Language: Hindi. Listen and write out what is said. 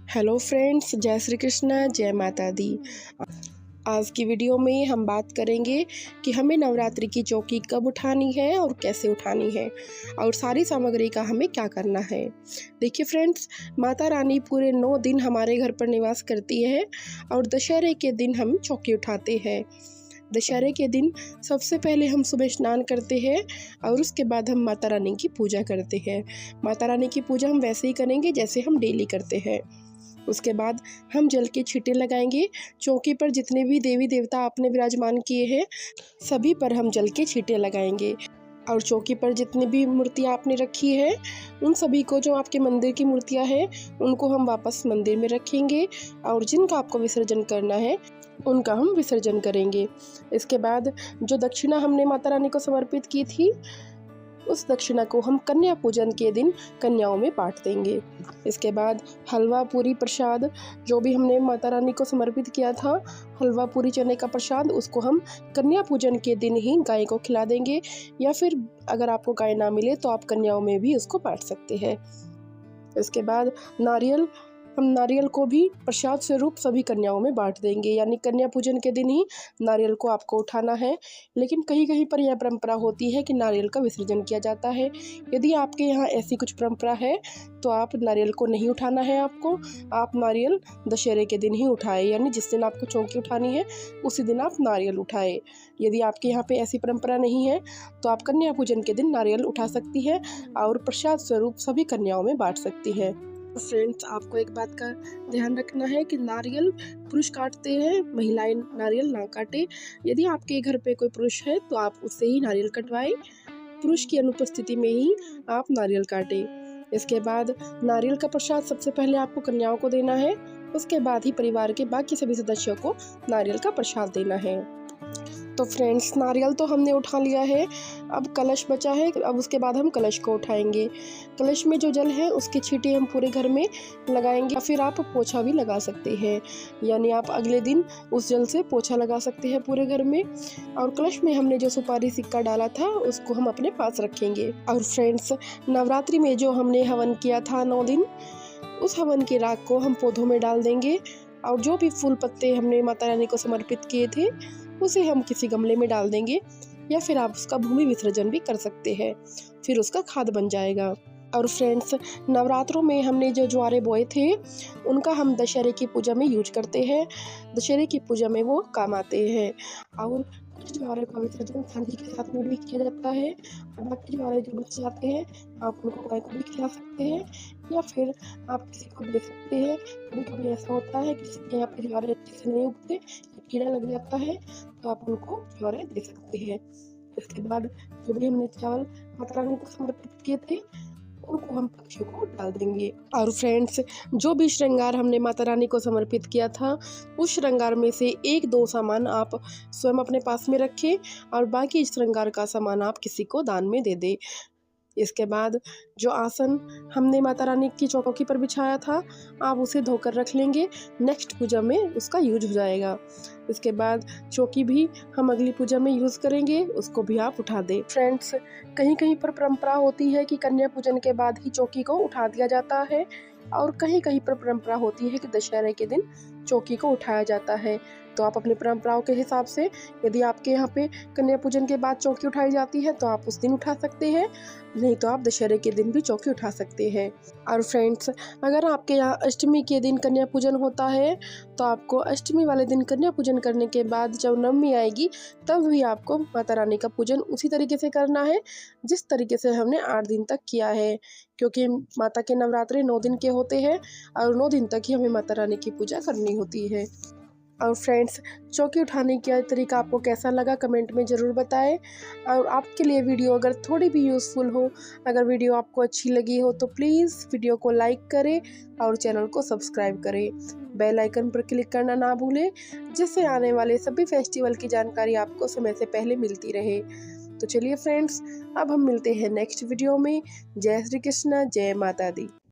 हेलो फ्रेंड्स, जय श्री कृष्णा, जय माता दी। आज की वीडियो में हम बात करेंगे कि हमें नवरात्रि की चौकी कब उठानी है और कैसे उठानी है और सारी सामग्री का हमें क्या करना है। देखिए फ्रेंड्स, माता रानी पूरे 9 दिन हमारे घर पर निवास करती है और दशहरे के दिन हम चौकी उठाते हैं। दशहरे के दिन सबसे पहले हम सुबह स्नान करते हैं और उसके बाद हम माता रानी की पूजा करते हैं। माता रानी की पूजा हम वैसे ही करेंगे जैसे हम डेली करते हैं। उसके बाद हम जल के छींटे लगाएंगे। चौकी पर जितने भी देवी देवता आपने विराजमान किए हैं सभी पर हम जल के छींटे लगाएंगे और चौकी पर जितनी भी मूर्तियाँ आपने रखी है उन सभी को, जो आपके मंदिर की मूर्तियाँ हैं, उनको हम वापस मंदिर में रखेंगे और जिनका आपको विसर्जन करना है उनका हम विसर्जन करेंगे। इसके बाद जो दक्षिणा हमने माता रानी को समर्पित की थी उस दक्षिणा को हम कन्या पूजन के दिन कन्याओं में बांट देंगे। इसके बाद हलवा पूरी प्रसाद, जो भी हमने माता रानी को समर्पित किया था, हलवा पूरी चने का प्रसाद, उसको हम कन्या पूजन के दिन ही गाय को खिला देंगे, या फिर अगर आपको गाय ना मिले तो आप कन्याओं में भी उसको बांट सकते हैं। इसके बाद नारियल, हम नारियल को भी प्रसाद स्वरूप सभी कन्याओं में बांट देंगे, यानी कन्या पूजन के दिन ही नारियल को आपको उठाना है। लेकिन कहीं कहीं पर यह परंपरा होती है कि नारियल का विसर्जन किया जाता है। यदि आपके यहाँ ऐसी कुछ परंपरा है तो आप नारियल को नहीं उठाना है आपको, आप नारियल दशहरे के दिन ही उठाए, यानी जिस दिन आपको चौकी उठानी है उसी दिन आप नारियल उठाए। यदि आपके यहाँ पे ऐसी परंपरा नहीं है तो आप कन्या पूजन के दिन नारियल उठा सकती है और प्रसाद स्वरूप सभी कन्याओं में बांट सकती है। फ्रेंड्स, आपको एक बात का ध्यान रखना है कि नारियल पुरुष काटते हैं, महिलाएं नारियल ना काटे। यदि आपके घर पे कोई पुरुष है तो आप उससे ही नारियल कटवाएं, पुरुष की अनुपस्थिति में ही आप नारियल काटें। इसके बाद नारियल का प्रसाद सबसे पहले आपको कन्याओं को देना है, उसके बाद ही परिवार के बाकी सभी सदस्यों को नारियल का प्रसाद देना है। तो फ्रेंड्स, नारियल तो हमने उठा लिया है, अब कलश बचा है। अब उसके बाद हम कलश को उठाएंगे। कलश में जो जल है उसके छींटे हम पूरे घर में लगाएंगे, या फिर आप पोछा भी लगा सकते हैं, यानी आप अगले दिन उस जल से पोछा लगा सकते हैं पूरे घर में। और कलश में हमने जो सुपारी सिक्का डाला था उसको हम अपने पास रखेंगे। और फ्रेंड्स, नवरात्रि में जो हमने हवन किया था 9 दिन, उस हवन की राख को हम पौधों में डाल देंगे और जो भी फूल पत्ते हमने माता रानी को समर्पित किए थे उसे हम किसी गमले में डाल देंगे, या फिर आप उसका भूमि विसर्जन भी कर सकते हैं, फिर उसका खाद बन जाएगा। और फ्रेंड्स, नवरात्रों में हमने जो ज्वारे बोए थे उनका हम दशहरे की पूजा में यूज करते हैं। दशहरे की पूजा में वो काम आते हैं। और कुछ ज्वारे का विसर्जन चांदी के साथ में भी किया जाता है, और बाकी ज्वारे जो बच जाते हैं आप उनको गाय को भी खिला सकते हैं, या फिर आप किसी को दे सकते हैं। कभी कभी ऐसा होता है किसी के यहाँ पे ज्वारे अच्छे से नहीं उगते, कीड़ा लग जाता है, तो आप उनको ज्वारे दे सकते हैं। इसके बाद जो भी हमने चावल माता रानी को समर्पित किए थे उनको हम पक्षियों को डाल देंगे। और फ्रेंड्स, जो भी श्रृंगार हमने माता रानी को समर्पित किया था उस श्रृंगार में से 1-2 सामान आप स्वयं अपने पास में रखें और बाकी श्रृंगार का सामान आप किसी को दान में दे दें। इसके बाद जो आसन हमने माता रानी की चौकी पर बिछाया था आप उसे धोकर रख लेंगे, नेक्स्ट पूजा में उसका यूज हो जाएगा। इसके बाद चौकी भी हम अगली पूजा में यूज़ करेंगे, उसको भी आप उठा दें। फ्रेंड्स, कहीं कहीं पर परंपरा होती है कि कन्या पूजन के बाद ही चौकी को उठा दिया जाता है, और कहीं कहीं पर परंपरा होती है कि दशहरे के दिन चौकी को उठाया जाता है। तो आप अपनी परंपराओं के हिसाब से, यदि आपके यहाँ पे कन्या पूजन के बाद चौकी उठाई जाती है तो आप उस दिन उठा सकते हैं, नहीं तो आप दशहरे के दिन भी चौकी उठा सकते हैं। और फ्रेंड्स, अगर आपके यहाँ अष्टमी के दिन कन्या पूजन होता है तो आपको अष्टमी वाले दिन कन्या पूजन करने के बाद जब नवमी आएगी तब भी आपको माता रानी का पूजन उसी तरीके से करना है जिस तरीके से हमने 8 दिन तक किया है, क्योंकि माता के नवरात्रे 9 दिन के होते हैं और 9 दिन तक ही हमें माता रानी की पूजा करनी होती है। और फ्रेंड्स, चौकी उठाने का तरीका आपको कैसा लगा कमेंट में ज़रूर बताएं। और आपके लिए वीडियो अगर थोड़ी भी यूज़फुल हो, अगर वीडियो आपको अच्छी लगी हो तो प्लीज़ वीडियो को लाइक करें और चैनल को सब्सक्राइब करें। बेल आइकन पर क्लिक करना ना भूलें, जिससे आने वाले सभी फेस्टिवल की जानकारी आपको समय से पहले मिलती रहे। तो चलिए फ्रेंड्स, अब हम मिलते हैं नेक्स्ट वीडियो में। जय श्री कृष्णा, जय माता दी।